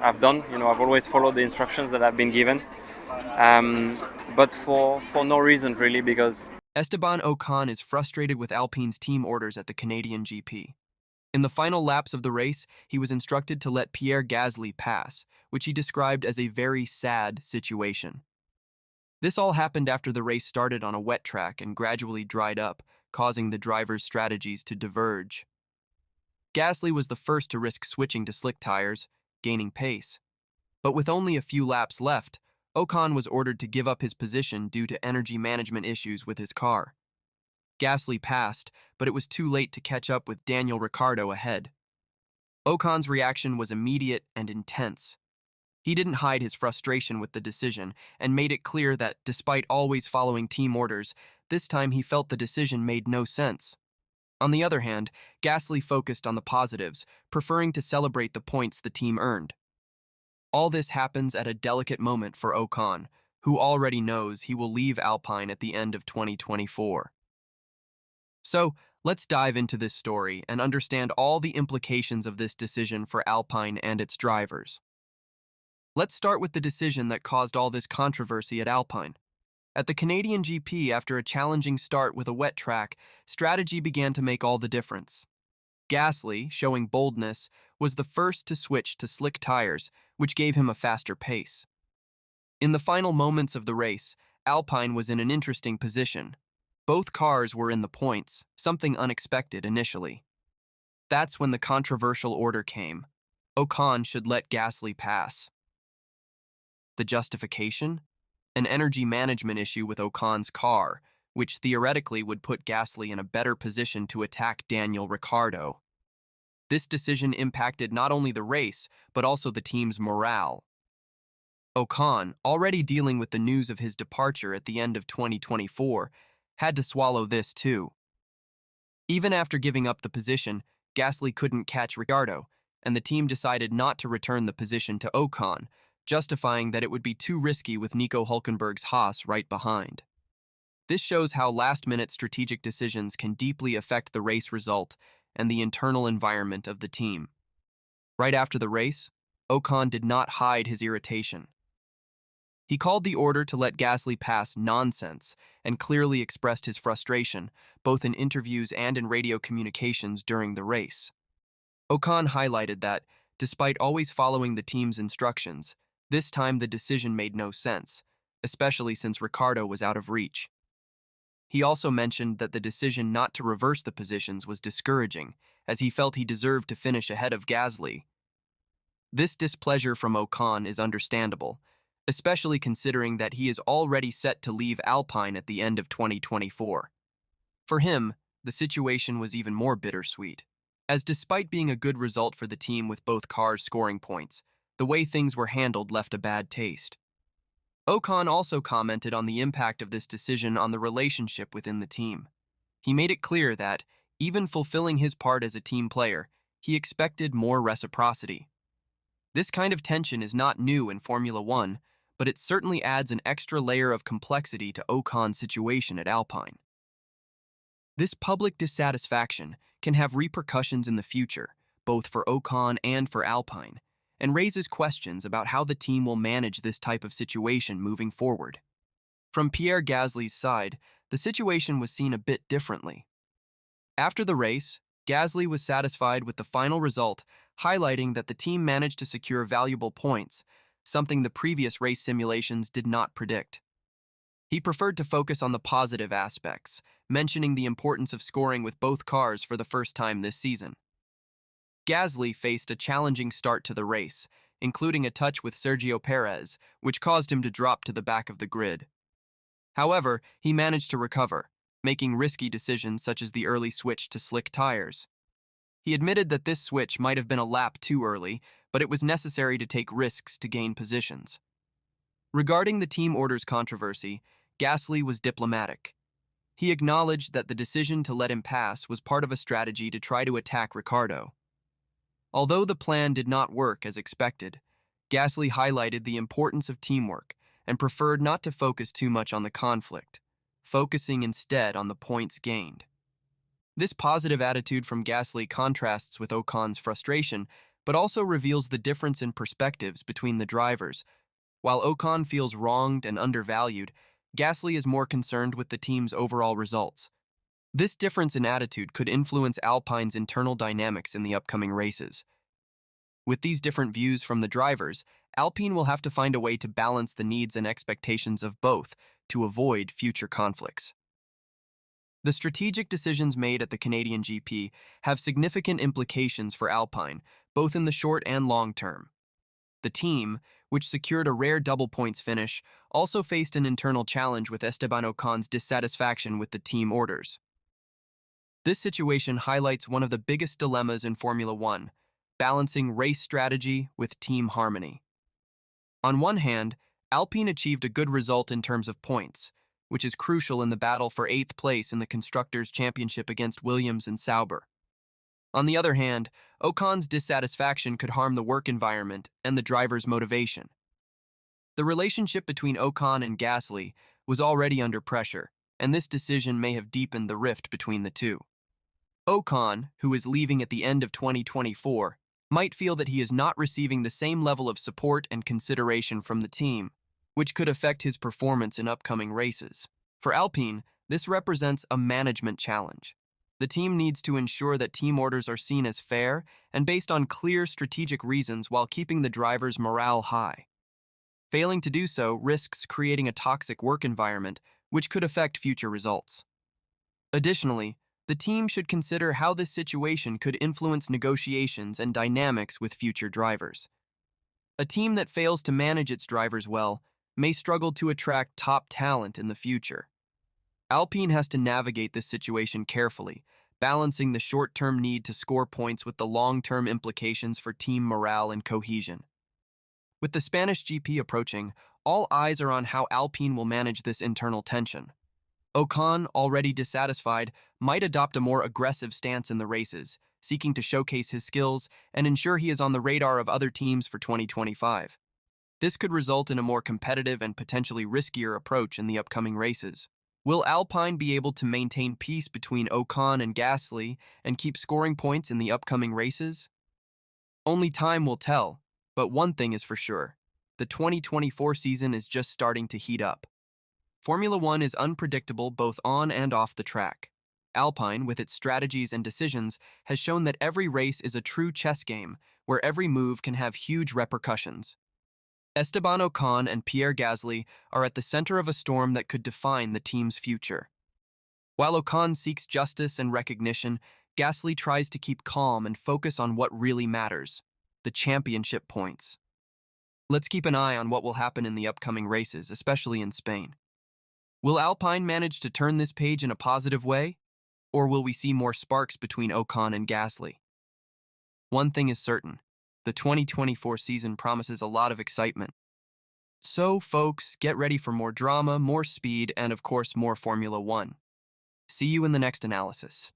I've done. I've always followed the instructions that I've been given, but for no reason really, because Esteban Ocon is frustrated with Alpine's team orders at the Canadian GP. In the final laps of the race, he was instructed to let Pierre Gasly pass, which he described as a very sad situation. This all happened after the race started on a wet track and gradually dried up, causing the drivers' strategies to diverge. Gasly was the first to risk switching to slick tires, gaining pace. But with only a few laps left, Ocon was ordered to give up his position due to energy management issues with his car. Gasly passed, but it was too late to catch up with Daniel Ricciardo ahead. Ocon's reaction was immediate and intense. He didn't hide his frustration with the decision and made it clear that, despite always following team orders, this time he felt the decision made no sense. On the other hand, Gasly focused on the positives, preferring to celebrate the points the team earned. All this happens at a delicate moment for Ocon, who already knows he will leave Alpine at the end of 2024. So, let's dive into this story and understand all the implications of this decision for Alpine and its drivers. Let's start with the decision that caused all this controversy at Alpine. At the Canadian GP, after a challenging start with a wet track, strategy began to make all the difference. Gasly, showing boldness, was the first to switch to slick tires, which gave him a faster pace. In the final moments of the race, Alpine was in an interesting position. Both cars were in the points, something unexpected initially. That's when the controversial order came. Ocon should let Gasly pass. The justification? An energy management issue with Ocon's car, which theoretically would put Gasly in a better position to attack Daniel Ricciardo. This decision impacted not only the race, but also the team's morale. Ocon, already dealing with the news of his departure at the end of 2024, had to swallow this too. Even after giving up the position, Gasly couldn't catch Ricciardo, and the team decided not to return the position to Ocon, justifying that it would be too risky with Nico Hülkenberg's Haas right behind. This shows how last-minute strategic decisions can deeply affect the race result and the internal environment of the team. Right after the race, Ocon did not hide his irritation. He called the order to let Gasly pass nonsense and clearly expressed his frustration, both in interviews and in radio communications during the race. Ocon highlighted that, despite always following the team's instructions, this time the decision made no sense, especially since Ricciardo was out of reach. He also mentioned that the decision not to reverse the positions was discouraging, as he felt he deserved to finish ahead of Gasly. This displeasure from Ocon is understandable, especially considering that he is already set to leave Alpine at the end of 2024. For him, the situation was even more bittersweet, as despite being a good result for the team with both cars scoring points, the way things were handled left a bad taste. Ocon also commented on the impact of this decision on the relationship within the team. He made it clear that, even fulfilling his part as a team player, he expected more reciprocity. This kind of tension is not new in Formula One, but it certainly adds an extra layer of complexity to Ocon's situation at Alpine. This public dissatisfaction can have repercussions in the future, both for Ocon and for Alpine, and raises questions about how the team will manage this type of situation moving forward. From Pierre Gasly's side, the situation was seen a bit differently. After the race, Gasly was satisfied with the final result, highlighting that the team managed to secure valuable points, something the previous race simulations did not predict. He preferred to focus on the positive aspects, mentioning the importance of scoring with both cars for the first time this season. Gasly faced a challenging start to the race, including a touch with Sergio Perez, which caused him to drop to the back of the grid. However, he managed to recover, making risky decisions such as the early switch to slick tires. He admitted that this switch might have been a lap too early, but it was necessary to take risks to gain positions. Regarding the team orders controversy, Gasly was diplomatic. He acknowledged that the decision to let him pass was part of a strategy to try to attack Ricciardo. Although the plan did not work as expected, Gasly highlighted the importance of teamwork and preferred not to focus too much on the conflict, focusing instead on the points gained. This positive attitude from Gasly contrasts with Ocon's frustration, but also reveals the difference in perspectives between the drivers. While Ocon feels wronged and undervalued, Gasly is more concerned with the team's overall results. This difference in attitude could influence Alpine's internal dynamics in the upcoming races. With these different views from the drivers, Alpine will have to find a way to balance the needs and expectations of both to avoid future conflicts. The strategic decisions made at the Canadian GP have significant implications for Alpine, both in the short and long term. The team, which secured a rare double points finish, also faced an internal challenge with Esteban Ocon's dissatisfaction with the team orders. This situation highlights one of the biggest dilemmas in Formula One: balancing race strategy with team harmony. On one hand, Alpine achieved a good result in terms of points, which is crucial in the battle for 8th place in the Constructors' Championship against Williams and Sauber. On the other hand, Ocon's dissatisfaction could harm the work environment and the driver's motivation. The relationship between Ocon and Gasly was already under pressure, and this decision may have deepened the rift between the two. Ocon, who is leaving at the end of 2024, might feel that he is not receiving the same level of support and consideration from the team, which could affect his performance in upcoming races. For Alpine, this represents a management challenge. The team needs to ensure that team orders are seen as fair and based on clear strategic reasons while keeping the driver's morale high. Failing to do so risks creating a toxic work environment, which could affect future results. Additionally, the team should consider how this situation could influence negotiations and dynamics with future drivers. A team that fails to manage its drivers well may struggle to attract top talent in the future. Alpine has to navigate this situation carefully, balancing the short-term need to score points with the long-term implications for team morale and cohesion. With the Spanish GP approaching, all eyes are on how Alpine will manage this internal tension. Ocon, already dissatisfied, might adopt a more aggressive stance in the races, seeking to showcase his skills and ensure he is on the radar of other teams for 2025. This could result in a more competitive and potentially riskier approach in the upcoming races. Will Alpine be able to maintain peace between Ocon and Gasly and keep scoring points in the upcoming races? Only time will tell, but one thing is for sure: the 2024 season is just starting to heat up. Formula One is unpredictable both on and off the track. Alpine, with its strategies and decisions, has shown that every race is a true chess game where every move can have huge repercussions. Esteban Ocon and Pierre Gasly are at the center of a storm that could define the team's future. While Ocon seeks justice and recognition, Gasly tries to keep calm and focus on what really matters: the championship points. Let's keep an eye on what will happen in the upcoming races, especially in Spain. Will Alpine manage to turn this page in a positive way, or will we see more sparks between Ocon and Gasly? One thing is certain: the 2024 season promises a lot of excitement. So, folks, get ready for more drama, more speed, and of course more Formula One. See you in the next analysis.